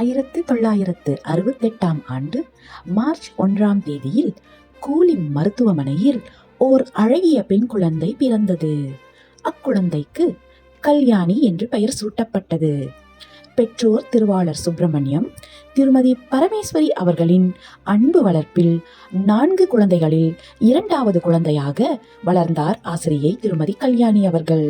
1968 ஆண்டு மார்ச் 1ஆம் தேதியில் கூலி மருத்துவமனையில் ஓர் அழகிய பெண் குழந்தை பிறந்தது. அக்குழந்தைக்கு கல்யாணி என்று பெயர் சூட்டப்பட்டது. பெற்றோர் திருவாளர் சுப்பிரமணியம், திருமதி பரமேஸ்வரி அவர்களின் அன்பு வளர்ப்பில் 4 குழந்தைகளில் 2வது குழந்தையாக வளர்ந்தார் ஆசிரியை திருமதி கல்யாணி அவர்கள்.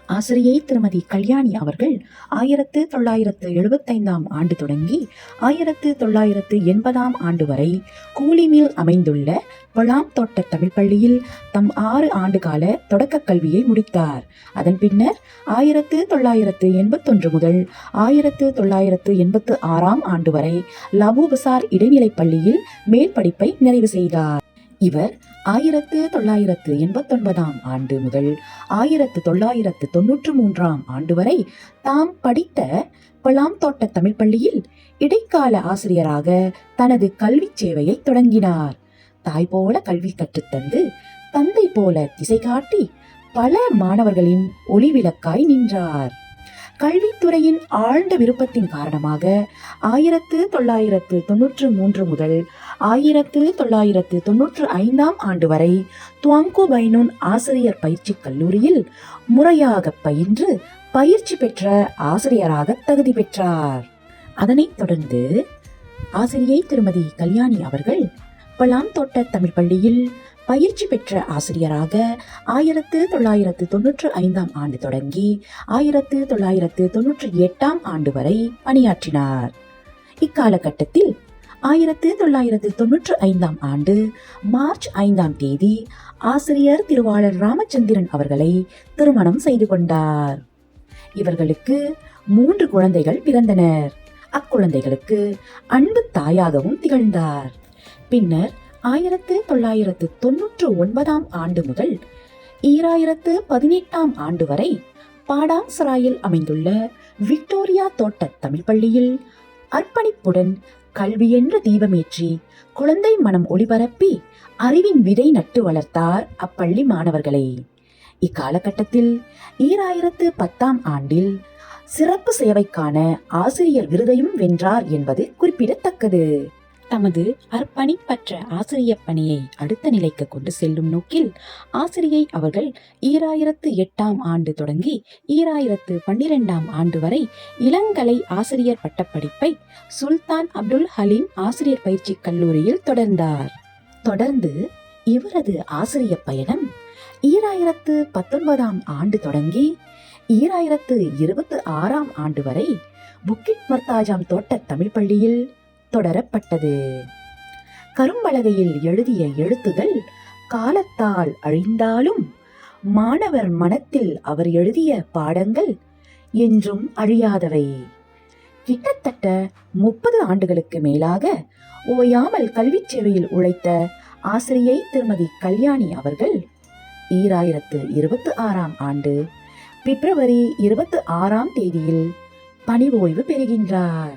ஆசிரியை திருமதி கல்யாணி அவர்கள் 1975ஆம் ஆண்டு தொடங்கி 1980ஆம் ஆண்டு வரை கூலிமில் அமைந்துள்ள பழாம் தோட்ட தமிழ் பள்ளியில் தம் 6 ஆண்டு கால தொடக்க கல்வியை முடித்தார். அதன் பின்னர் 1981 முதல் 1986ஆம் ஆண்டு வரை லபுபசார் இடைநிலைப் பள்ளியில் மேல் படிப்பை நிறைவு செய்தார். இவர் 1989ஆம் ஆண்டு முதல் 1993ஆம் ஆண்டு வரை தாம் படித்த பழாம் தோட்ட தமிழ் பள்ளியில் இடைக்கால ஆசிரியராக தனது கல்வி சேவையை தொடங்கினார். தாய் போல கல்வி கற்றுத்தந்து, தந்தை போல திசை காட்டி பல மாணவர்களின் ஒளிவிளக்காய் நின்றார். கல்வித்துறையின் ஆழ்ந்த விருப்பத்தின் காரணமாக 1993 முதல் 1995ஆம் ஆண்டு வரை துவாங்கு பைனூன் ஆசிரியர் பயிற்சி கல்லூரியில் முறையாக பயின்று பயிற்சி பெற்ற ஆசிரியராக தகுதி பெற்றார். அதனைத் தொடர்ந்து ஆசிரியை திருமதி கல்யாணி அவர்கள் பழாம் தோட்ட தமிழ் பள்ளியில் பயிற்சி பெற்ற ஆசிரியராக 1995ஆம் ஆண்டு தொடங்கி 1998ஆம் ஆண்டு வரை பணியாற்றினார். இக்காலகட்டத்தில் 1995ஆம் ஆண்டு மார்ச் 5ஆம் தேதி ஆசிரியர் திருவாளர் ராமச்சந்திரன் அவர்களை திருமணம் செய்து கொண்டார். இவர்களுக்கு 3 குழந்தைகள் பிறந்தனர். அக்குழந்தைகளுக்கு அன்பு தாயாகவும் திகழ்ந்தார். பின்னர் 1999ஆம் ஆண்டு முதல் 2018ஆம் ஆண்டு வரை பாடாங்சராயில் அமைந்துள்ள விக்டோரியா தோட்ட தமிழ் பள்ளியில் அர்ப்பணிப்புடன் கல்வி என்ற தீபமேற்றி குழந்தை மனம் ஒளிபரப்பி அறிவின் விதை நட்டு வளர்த்தார் அப்பள்ளி மாணவர்களை. இக்காலகட்டத்தில் 2010ஆம் ஆண்டில் சிறப்பு சேவைக்கான ஆசிரியர் விருதையும் வென்றார் என்பது குறிப்பிடத்தக்கது. தமது அர்ப்பணிப்பற்ற ஆசிரியர் பணியை அடுத்த நிலைக்கு கொண்டு செல்லும் நோக்கில் ஆசிரியை அவர்கள் 2008ஆம் ஆண்டு தொடங்கி 2012ஆம் ஆண்டு வரை இளங்கலை ஆசிரியர் பட்டப்படிப்பை சுல்தான் அப்துல் ஹலீம் ஆசிரியர் பயிற்சி கல்லூரியில் தொடர்ந்தார். தொடர்ந்து இவரது ஆசிரியர் பயணம் 2019ஆம் ஆண்டு தொடங்கி 2026ஆம் ஆண்டு வரை புக்கிட் மர்தாஜாம் தோட்ட தமிழ் பள்ளியில் தொடரப்பட்டது. கரும்பலகையில் எழுதிய எழுத்துகள் காலத்தால் அழிந்தாலும் மாணவர் மனத்தில் அவர் எழுதிய பாடங்கள் என்றும் அழியாதவை. கிட்டத்தட்ட 30 ஆண்டுகளுக்கு மேலாக ஓயாமல் கல்வி சேவையில் உழைத்த ஆசிரியை திருமதி கல்யாணி அவர்கள் 2026ஆம் ஆண்டு பிப்ரவரி 26ஆம் தேதியில் பணி ஓய்வு பெறுகின்றார்.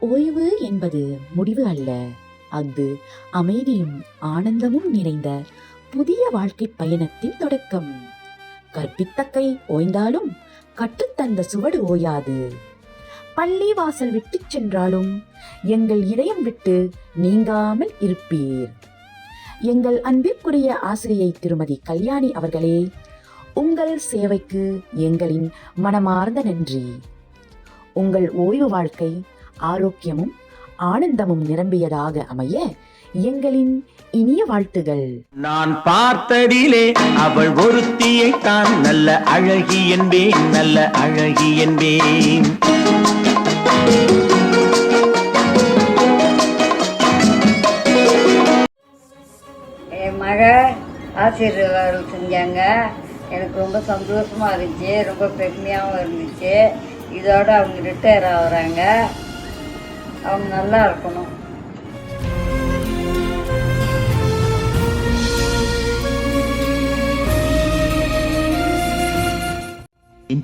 ஓய்வு என்பது முடிவு அல்ல, அது அமைதியும் ஆனந்தமும் நிறைந்த புதிய வாழ்க்கை பயணத்தின் தொடக்கம். கற்பித்த கை ஓய்ந்தாலும் கற்றுத்தந்த சுவடு ஓயாது. பள்ளி வாசல் விட்டு சென்றாலும் எங்கள் இதயம் விட்டு நீங்காமல் இருப்பீர். எங்கள் அன்பிற்குரிய ஆசிரியை திருமதி கல்யாணி அவர்களே, உங்கள் சேவைக்கு எங்களின் மனமார்ந்த நன்றி. உங்கள் ஓய்வு வாழ்க்கை ஆரோக்கியமும் ஆனந்தமும் நிரம்பியதாக அமைய எங்களின் இனிய வாழ்த்துகள். நான் பார்த்ததிலே அவள் ஒருத்தியை தான் நல்ல அழகி என்பேன், நல்ல அழகி என்பேன். என் மக ஆசிரியர்கள் செஞ்சாங்க. எனக்கு ரொம்ப சந்தோஷமா இருந்துச்சு, ரொம்ப பெருமையாகவும் இருந்துச்சு. இதோட அவங்க ரிட்டையர் ஆகுறாங்க. அவங்க நல்லா இருக்கணும்.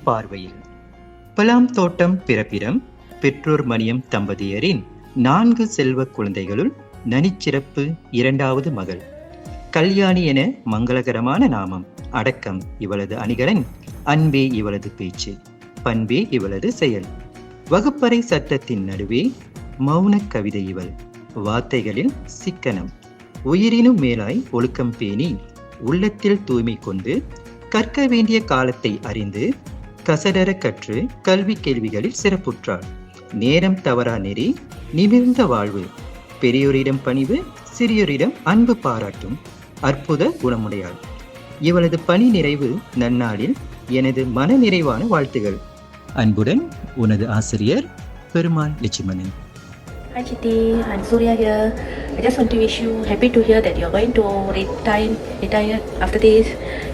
பார்வையில் பழாம் தோட்டம் பிறப்பிடம் பெற்றோர் மணியம் தம்பதியரின் 4 செல்வ குழந்தைகளுள் நனிச்சிறப்பு 2வது மகள் கல்யாணி என மங்களகரமான நாமம். அடக்கம் இவளது அணிகலன், அன்பே இவளது பேச்சு, பண்பே இவளது செயல். வகுப்பறை சத்தத்தின் நடுவே மௌன கவிதை இவள். வார்த்தைகளில் சிக்கனம். உயிரினும் மேலாய் ஒழுக்கம் பேணி உள்ளத்தில் தூய்மை கொண்டு கற்க வேண்டிய காலத்தை அறிந்து கசடர கற்று கல்வி கேள்விகளில் சிறப்புற்றாள். நேரம் தவறா நெறி, நிமிர்ந்த வாழ்வு, பெரியோரிடம் பணிவு, சிறியோரிடம் அன்பு பாராட்டும் அற்புத குணமுடையாள். இவளது பணி நிறைவு நன்னாளில் எனது மன நிறைவான வாழ்த்துகள். அன்புடன் உனது ஆசிரியர் Perumal Lakshmanan. Hi Chiti, I'm Surya here. I just want to wish you happy to hear that you're going to retire after this.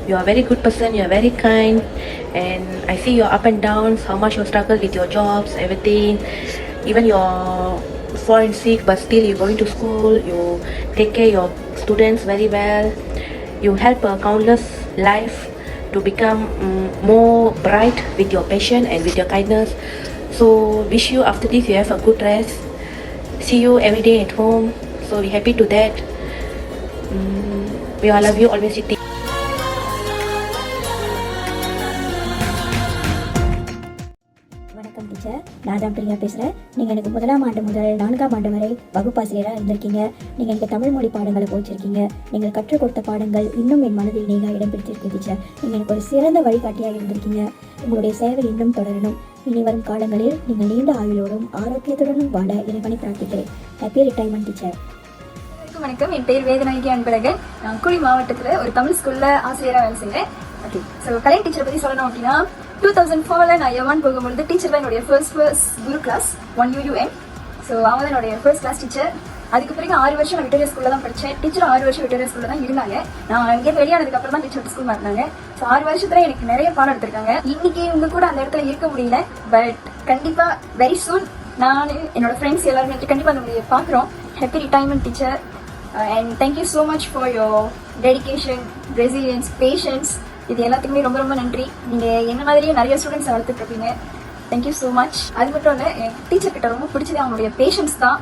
You are a very good person, you are very kind, and I see your up and downs, how much you struggle with your jobs, everything. Even you're fallen sick, but still you're going to school, you take care of your students very well. You help a countless life to become more bright with your passion and with your kindness. So wish you after this you have a good rest. See you every day at home. So we're happy to that. We all love you always, Chiti. வணக்கம் teacher, நான் தான் பிரியா பேசுகிறேன். நீங்கள் எனக்கு 1ஆம் ஆண்டு முதல் 4ஆம் ஆண்டு வரை வகுப்பாசிரியராக இருந்திருக்கீங்க. நீங்கள் எனக்கு தமிழ் மொழி பாடங்களை போச்சிருக்கீங்க. நீங்கள் கற்றுக் கொடுத்த பாடங்கள் இன்னும் என் மனதில் நீங்க இடம் பிடிச்சிருக்கு டீச்சர். நீங்கள் எனக்கு ஒரு சிறந்த வழிகாட்டியாக இருந்திருக்கீங்க. உங்களுடைய சேவை இன்னும் தொடரணும். இனி வரும் காலங்களில் நீங்கள் நீண்ட ஆயுளோடும் ஆரோக்கியத்துடனும் வாழ இறைவனை பிரார்த்திக்கிறேன். Happy retirement teacher. வணக்கம், என் பேர் வேதநாயகி அன்பழகன். நான் குழி மாவட்டத்தில் ஒரு தமிழ் ஸ்கூலில் ஆசிரியராக வேலை செய்கிறேன். ஓகே, ஸோ கலை டீச்சரை பற்றி சொல்லணும் அப்படின்னா 2004 நான் எவான் போகும்பொழுது டீச்சர் தான் என்னுடைய ஃபர்ஸ்ட் குரு கிளாஸ் 1UUN. ஸோ அவங்க தான் என்னுடைய ஃபர்ஸ்ட் கிளாஸ் டீச்சர். அதுக்கு பிறகு 6 வருஷம் நான் விக்டோரியா ஸ்கூலில் தான் படித்தேன். டீச்சரும் 6 வருஷம் விக்டோரியா ஸ்கூலில் தான் இருந்தாங்க. நான் அங்கேருந்து வெளியானதுக்கப்புறம் தான் டீச்சர் ஸ்கூல் மாற்றினாங்க. ஸோ 6 வருஷத்தில் எனக்கு நிறைய பாடம் எடுத்திருக்காங்க. இன்னைக்கு உங்க கூட அந்த இடத்துல இருக்க முடியல, பட் கண்டிப்பாக வெரி சூன் நான் என்னோட ஃப்ரெண்ட்ஸ் எல்லாருமே கண்டிப்பாக நம்மளுடைய பார்க்குறோம். Happy retirement teacher. And thank you so much for your dedication, resilience, patience. இது எல்லாத்துக்குமே ரொம்ப ரொம்ப நன்றி. நீங்கள் என்ன மாதிரியே நிறைய ஸ்டூடெண்ட்ஸ் வளர்த்துட்டு இருப்பீங்க. Thank you so much. அது மட்டும் இல்லை, என் டீச்சர் கிட்ட ரொம்ப பிடிச்சது அவங்களுடைய பேஷன்ஸ் தான்.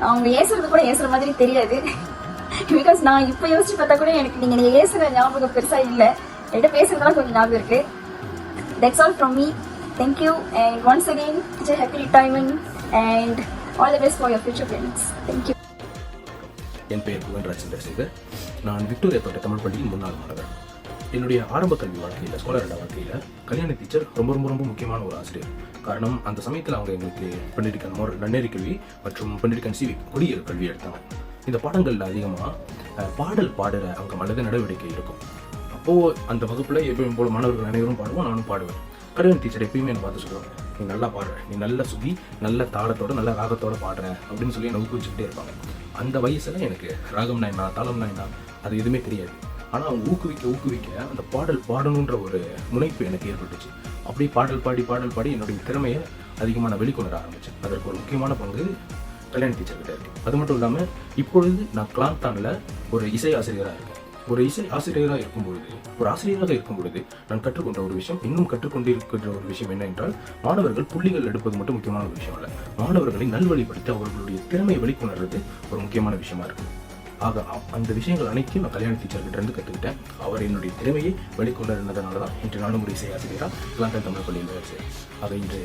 அவங்க ஏசுறது கூட ஏசுற மாதிரி தெரியாது. பிகாஸ் நான் இப்போ யோசிச்சு பார்த்தா கூட எனக்கு நீங்கள் ஏசுகிற ஞாபகம் பெருசாக இல்லை. என்கிட்ட பேசுறதுலாம் கொஞ்சம் ஞாபகம் இருக்கு. That's all from me. Thank you, and once again, teacher, happy retirement and all the best for your future plans. Thank you. என் பெயர் புகழ்ராஜ் சந்திரசேகர். நான் விக்டோரியா தோட்ட தமிழ் பள்ளியின் முன்னாள் மாணவர். என்னுடைய ஆரம்ப கல்வி வாழ்க்கையில், ஸ்காலர் வாழ்க்கையில் கல்யாணி டீச்சர் ரொம்ப ரொம்ப ரொம்ப முக்கியமான ஒரு ஆசிரியர். காரணம், அந்த சமயத்தில் அவங்க எங்களுக்கு பெண்டிடிகன் நன்னேறி கல்வி மற்றும் பெண்டிடிகன் சிவிக் குடியியல் கல்வி எடுத்தாங்க. இந்த பாடங்களில் அதிகமாக பாடல் பாடுற அங்கே மனது நடவடிக்கை இருக்கும். அப்போது அந்த வகுப்பில் எப்பயும் போல மாணவர்கள் அனைவரும் பாடுவோம், நானும் பாடுவேன். கல்யாணி டீச்சர் எப்பயுமே என்னை பார்த்து சொல்லுவாங்க, நீ நல்லா பாடுற, நீ நல்ல சுதி, நல்ல தாளத்தோட நல்ல ராகத்தோட பாடுற அப்படின்னு சொல்லி என்னை ஊக்குவிச்சுக்கிட்டே இருப்பாங்க. அந்த வயசில் எனக்கு ராகம்னா என்ன, தாளம்னா என்ன, அது எதுவுமே தெரியாது. ஆனால் அவங்க ஊக்குவிக்க அந்த பாடல் பாடணுன்ற ஒரு முனைப்பு எனக்கு ஏற்பட்டுச்சு. அப்படியே பாடல் பாடி என்னுடைய திறமையை அதிகமாக நான் வெளிக்கொணர ஆரம்பித்தேன். அதற்கு ஒரு முக்கியமான பங்கு கல்யாணி டீச்சர்கிட்ட இருக்குது. அது மட்டும் இல்லாமல் இப்பொழுது நான் கிளாந்தானில் ஒரு இசை ஆசிரியராக இருக்கேன். ஒரு இசை ஆசிரியராக இருக்கும் பொழுது நான் கற்றுக்கொண்ட ஒரு விஷயம், இன்னும் கற்றுக்கொண்டிருக்கிற ஒரு விஷயம் என்ன என்றால், மாணவர்கள் புள்ளிகள் எடுப்பது மட்டும் முக்கியமான ஒரு விஷயம் இல்லை, மாணவர்களை நல்வழிப்படுத்தி அவர்களுடைய திறமையை வெளிக்கொணர்றது ஒரு முக்கியமான விஷயமா இருக்குது. ஆக அந்த விஷயங்கள் அனைத்தையும் நான் கல்யாணி டீச்சர்கிட்ட இருந்து கற்றுக்கிட்டேன். அவர் என்னுடைய திறமையை வெளிக்கொண்டிருந்ததுனால தான் இன்று நானும் ஒரு இசை ஆசிரியராக கிளாந்தன் தமிழ் பள்ளியில் வேலை செய்கிறேன். ஆக இன்று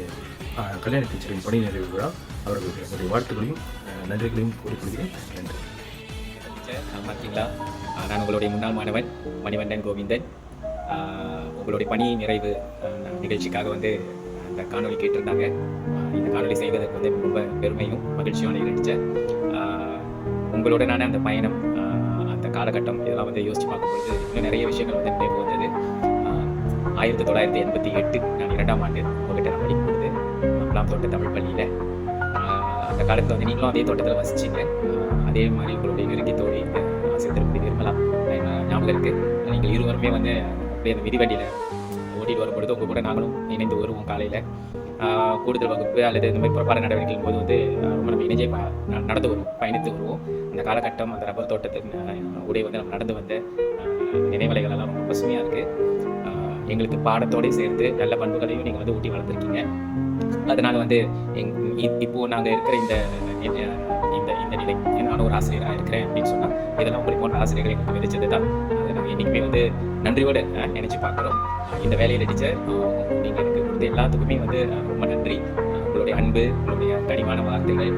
கல்யாணி டீச்சரின் பணி நிறைவு விழா, அவர்களுக்கு என்னுடைய வாழ்த்துக்களையும் நன்றிகளையும் கூறிக்கொள்கிறேன். நன்றி. பார்த்தீங்களா, நான் உங்களுடைய முன்னாள் மாணவன் மணிவண்ணன் கோவிந்தன். உங்களுடைய பணி நிறைவு நிகழ்ச்சிக்காக வந்து அந்த காணொலி கேட்டிருந்தாங்க. இந்த காணொலி செய்வதற்கு வந்து ரொம்ப பெருமையும் மகிழ்ச்சியும் இருந்துச்சு. உங்களுடனான அந்த பயணம், அந்த காலகட்டம் இதெல்லாம் வந்து யோசித்து பார்க்கும்பொழுது இன்னும் நிறைய விஷயங்கள் வந்து நினைவு வந்தது. 1988 நான் 2ஆம் ஆண்டு உங்கள்கிட்ட நான் படிக்கும்பொழுது பலாம் தோட்ட தமிழ் பள்ளியில், அந்த காலத்தில் வந்து நீங்களும் அதே தோட்டத்தில் வசிச்சிங்க. அதே மாதிரி உங்களுடைய நெருங்கி தோழி ஆசிரியர் திருப்பதி நிர்மலா ஞாபகம் இருக்குது. நீங்கள் இருவருமே வந்து அப்படியே அந்த மிதிவண்டியில் ஓட்டிகிட்டு வரும்பொழுது உங்கள் கூட நாங்களும் இணைந்து வருவோம். காலையில் கூடுதல் வகுப்பு அல்லது இந்த மாதிரி புறப்பாட நடவடிக்கைகள் போது வந்து ரொம்ப நம்ம இணைஞ்சே நடந்து வருவோம், பயணித்து வருவோம். அந்த காலகட்டம், அந்த ரப்பர் தோட்டத்தின் உடைய வந்து நம்ம நடந்து வந்த நினைவலைகள் எல்லாம் ரொம்ப பசுமையாக இருக்குது. எங்களுக்கு பாடத்தோடு சேர்த்து நல்ல பண்புகளையும் நீங்கள் வந்து ஊட்டி வளர்த்துருக்கீங்க. அதனால் வந்து இப்போது நாங்கள் இருக்கிற இந்த நிலை, நானும் ஒரு ஆசிரியராக இருக்கிறேன் அப்படின்னு சொன்னால் இதெல்லாம் உங்களுக்கு போன்ற ஆசிரியர்கள் எங்களுக்கு விதிச்சது தான். அதை நாங்கள் என்றைக்குமே வந்து நன்றியோடு நினச்சி பார்க்குறோம். இந்த வேலையில் டீச்சர் நீங்கள் எனக்கு கொடுத்த எல்லாத்துக்குமே வந்து ரொம்ப நன்றி. உங்களுடைய அன்பு, உங்களுடைய கனிவான வார்த்தைகள்,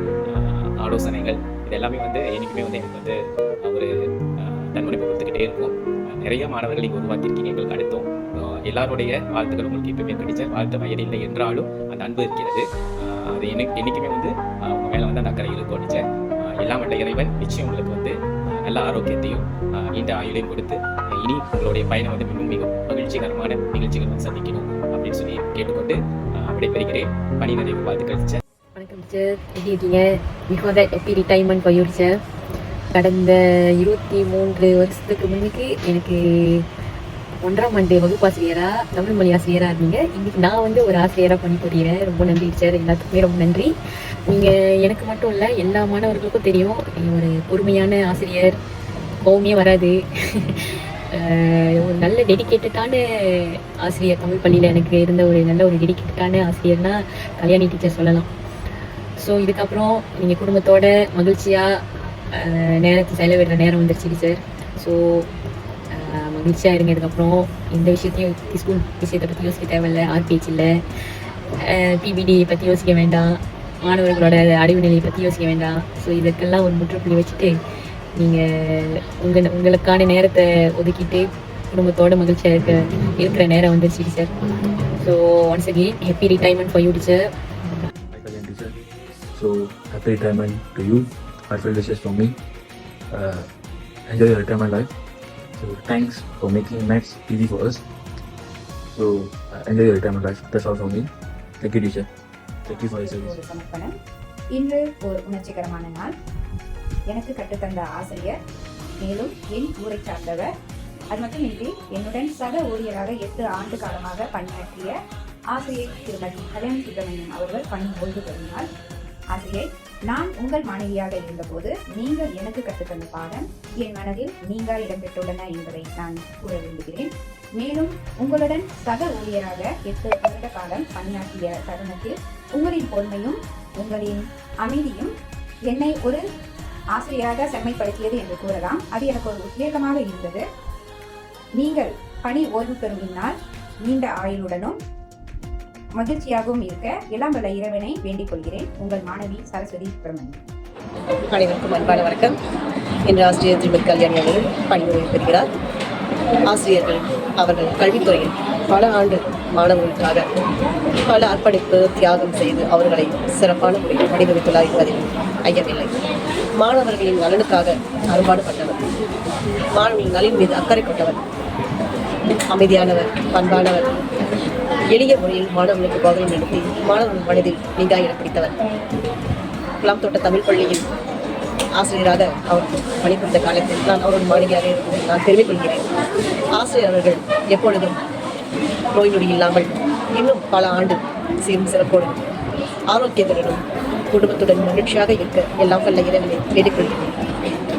ஆலோசனைகள் இது எல்லாமே வந்து என்றைக்குமே வந்து எனக்கு வந்து ஒரு தன்முனைப்பு கொடுத்துக்கிட்டே இருக்கும். நிறைய மாணவர்களை உருவாக்கியிருக்கீங்க எங்களுக்கு அடுத்தும். எல்லாருடைய வாழ்த்துக்கள் உங்களுக்கு எப்பவுமே கிடைச்ச வாழ்த்த வயதில்லை என்றாலும் அந்த அன்பு இருக்கிறது. அது என்றைக்குமே வந்து உங்க மேலே வந்து அந்த அக்கறை இருக்கும் நிச்சயம். எல்லாம் வல்ல இறைவன் நிச்சயம் உங்களுக்கு வந்து நல்ல ஆரோக்கியத்தையும் நீண்ட ஆயுளையும் கொடுத்து இனி உங்களுடைய பயணம் வந்து மிகவும் மிகவும் மகிழ்ச்சிகரமான நிகழ்ச்சிகள் வந்து சந்திக்கணும் அப்படின்னு சொல்லி கேட்டுக்கொண்டு விடைபெறுகிறேன். பணி நிறைவு வாழ்த்துக்கள் டீச்சர். வணக்கம் டீச்சர், எப்படி இருக்கீங்க? Before that happy retirement for you teacher. கடந்த 23 வருஷத்துக்கு முன்னுக்கு எனக்கு 1ஆம் ஆண்டு வகுப்பாசிரியராக தமிழ் மொழி ஆசிரியராக இருந்தீங்க. இன்றைக்கி நான் வந்து ஒரு ஆசிரியராக பணிபுரிகிறேன். ரொம்ப நன்றி டீச்சர், எல்லாத்துக்குமே ரொம்ப நன்றி. நீங்கள் எனக்கு மட்டும் இல்லை எல்லா மாணவர்களுக்கும் தெரியும் ஒரு பொறுமையான ஆசிரியர், கோவமே வராது. ஒரு நல்ல டெடிக்கேட்டடான ஆசிரியர். தமிழ் பள்ளியில் எனக்கு இருந்த ஒரு நல்ல ஒரு டெடிக்கேட்டடான ஆசிரியர்னா கல்யாணி டீச்சர் சொல்லலாம். ஸோ இதுக்கப்புறம் நீங்கள் குடும்பத்தோட மகிழ்ச்சியாக நேரத்தை செலவிடுற நேரம் வந்துருச்சு டீச்சர். ஸோ மகிழ்ச்சியாக இருங்க. இதுக்கப்புறம் இந்த விஷயத்தையும் ஸ்கூல் விஷயத்தை பற்றி யோசிக்க தேவையில்லை, ஆர்பிஹெச் இல்லை, பிபிடி பற்றி யோசிக்க வேண்டாம், மாணவர்களோட அடைவு நிலையை பற்றி யோசிக்க வேண்டாம். ஸோ இதுக்கெல்லாம் ஒரு முற்றுப்புள்ளி வச்சுட்டு நீங்கள் உங்களுக்கான நேரத்தை ஒதுக்கிட்டு குடும்பத்தோட மகிழ்ச்சியாக இருக்கிற நேரம் வந்துருச்சு teacher. So once again happy retirement for you teacher. So happy retirement to you. Heartfelt wishes from me. Enjoy your retirement life. So thanks for making nights easy for us. So enjoy your retirement life. That's all from me. Thank you, teacher. Thank you for your service. ஒரு சமர்ப்பணம். இன்று ஒரு உணர்ச்சிகரமான நாள். எனக்கு கற்றுத்தந்த ஆசிரியர், மேலும் என் ஊரை சார்ந்தவர், அது மட்டுமின்றி என்னுடன் சக ஊழியராக 8 ஆண்டு காலமாக பணியாற்றிய ஆசிரியர் திருமதி கல்யாணி சுப்பிரமணியன் அவர்கள் பணி ஓய்வு பெறுகிறார். ஆசிரியை, நான் உங்கள் மாணவியாக இருந்தபோது நீங்கள் எனக்கு கற்றுத்தந்த பாடம் என் மனதில் நீங்கா இடம்பெற்றுள்ளன என்பதை நான் கூற விரும்புகிறேன். மேலும் உங்களுடன் சக ஊழியராக 8 வருட காலம் பணியாற்றிய தருணத்தில் உங்களின் பொறுமையும் உங்களின் அமைதியும் என்னை ஒரு ஆசிரியராக செம்மைப்படுத்தியது என்று கூறலாம். அது எனக்கு ஒரு உத்வேகமாக இருந்தது. நீங்கள் பணி ஓய்வு பெறும் பின்னால் நீண்ட ஆயுளுடனும் மகிழ்ச்சியாகவும் இருக்க எல்லாம் வல்ல இறைவனை வேண்டிக் கொள்கிறேன். உங்கள் மாணவி சரஸ்வதி சுப்பிரமணியன். அனைவருக்கும் அன்பான வணக்கம். இன்று ஆசிரியர் திருமதி கல்யாணி அவர்கள் பணி ஓய்வு பெறுகிறார். ஆசிரியர்கள் அவர்கள் கல்வித்துறையில் பல ஆண்டு மாணவர்களுக்காக பல அர்ப்பணிப்பு தியாகம் செய்து அவர்களை சிறப்பான முறையில் வடிவமைத்துள்ளார் என்பதில் ஐயமில்லை. மாணவர்களின் நலனுக்காக அரும்பாடுபட்டவர், மாணவர்களின் நலின் மீது அக்கறை கொண்டவர், அமைதியானவர், பண்பானவர், எளிய முறையில் மாணவர்களுக்கு போதனை நடத்தி மாணவர்கள் மனதில் நீங்கா இடம் பிடித்தவர். குலாம் தோட்ட தமிழ் பள்ளியில் ஆசிரியராக அவர் பணிபுரிந்த காலத்தில் நான் அவரோட மாணவியாக இருப்பதை நான் பெருமை கொள்கிறேன். ஆசிரியர் அவர்கள் எப்பொழுதும் நோய் நொடி இல்லாமல் இன்னும் பல ஆண்டு சீரும் சிறப்போடும் ஆரோக்கியத்துடனும் குடும்பத்துடன் மகிழ்ச்சியாக இருக்க எல்லாம் வல்ல இறைவனை வேண்டிக்கொள்கிறேன்.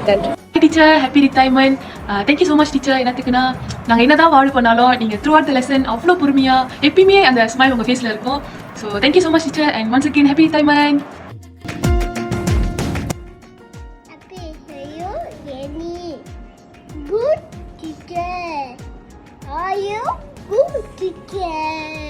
நன்றி teacher. Happy retirement. Thank you so much teacher. என்னத்துக்குன்னா நாங்கள் என்னதான் வாழ்வு பண்ணாலும் நீங்கள் த்ரூ அவுட் த லெசன் அவ்வளோ பொறுமையாக எப்பயுமே அந்த ஸ்மைல் உங்கள் ஃபேஸில் இருக்கும். So thank you so much teacher and once again happy retirement. Good teacher. Are you good teacher?